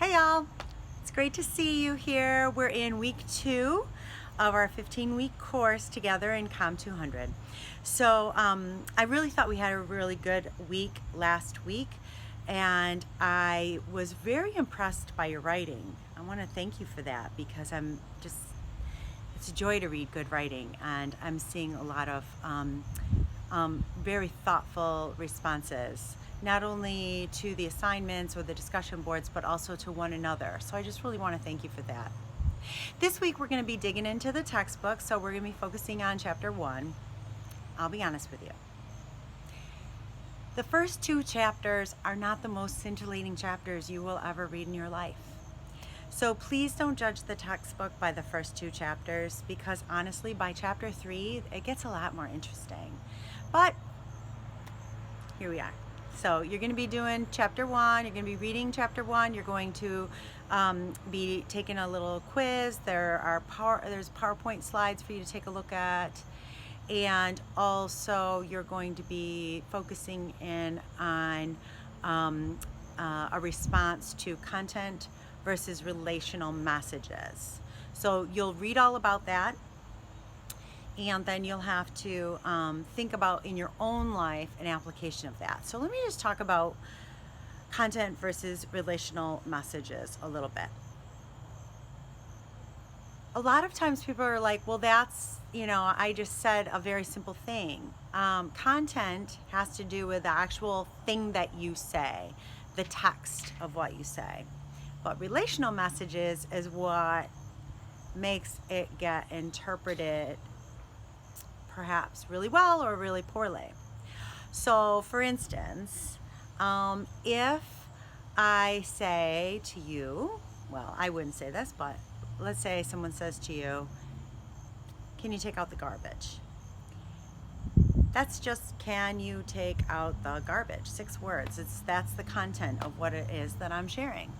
Hey y'all, it's great to see you here. We're in week 2 of our 15-week course together in Comm 200. So I really thought we had a really good week last week, and I was very impressed by your writing. I want to thank you for that because it's a joy to read good writing, and I'm seeing a lot of very thoughtful responses, not only to the assignments or the discussion boards, but also to one another. So I just really want to thank you for that. This week we're going to be digging into the textbook, so we're going to be focusing on chapter 1. I'll be honest with you. The first 2 chapters are not the most scintillating chapters you will ever read in your life. So please don't judge the textbook by the first 2 chapters, because honestly, by chapter 3, it gets a lot more interesting. But here we are. So you're going to be doing chapter 1, you're going to be reading chapter 1, you're going to be taking a little quiz. There's PowerPoint slides for you to take a look at, and also you're going to be focusing in on a response to content versus relational messages. So you'll read all about that, and then you'll have to think about in your own life an application of that. So let me just talk about content versus relational messages a little bit. A lot of times people are like, well, I just said a very simple thing. Content has to do with the actual thing that you say, the text of what you say. But relational messages is what makes it get interpreted perhaps really well or really poorly. So for instance, if I say to you, well, I wouldn't say this, but let's say someone says to you, can you take out the garbage? That's just, can you take out the garbage? 6 words. That's the content of what it is that I'm sharing.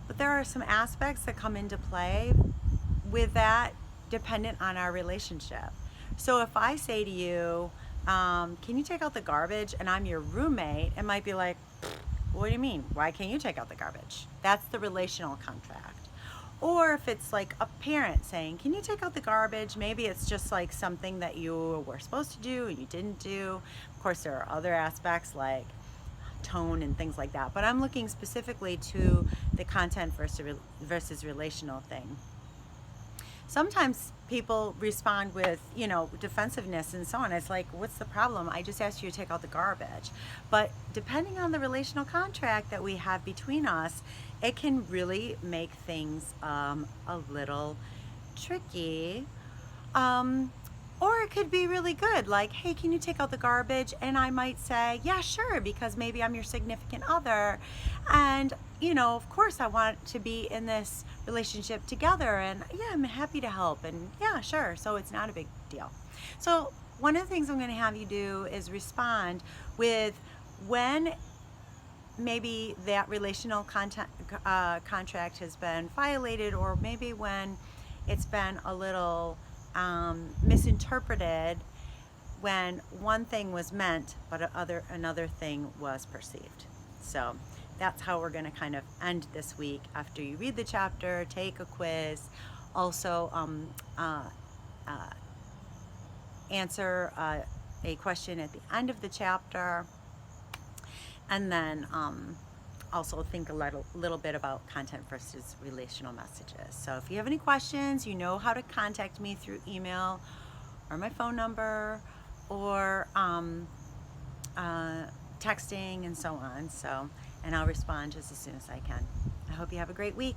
But there are some aspects that come into play with that, dependent on our relationship. So if I say to you, can you take out the garbage, and I'm your roommate, it might be like, what do you mean? Why can't you take out the garbage? That's the relational contract. Or if it's like a parent saying, can you take out the garbage? Maybe it's just like something that you were supposed to do and you didn't do. Of course, there are other aspects like tone and things like that, but I'm looking specifically to the content versus relational thing. Sometimes people respond with, defensiveness and so on. It's like, what's the problem? I just asked you to take out the garbage. But depending on the relational contract that we have between us, it can really make things a little tricky. Or it could be really good, like, hey, can you take out the garbage? And I might say, yeah, sure, because maybe I'm your significant other. And, of course I want to be in this relationship together, and yeah, I'm happy to help, and yeah, sure. So it's not a big deal. So one of the things I'm going to have you do is respond with when maybe that relational contract has been violated, or maybe when it's been a little misinterpreted, when one thing was meant but another thing was perceived. So that's how we're going to kind of end this week. After you read the chapter, take a quiz, also answer a question at the end of the chapter, and then also think a little bit about content versus relational messages. So if you have any questions, you know how to contact me through email or my phone number, or texting and so on. And I'll respond just as soon as I can. I hope you have a great week.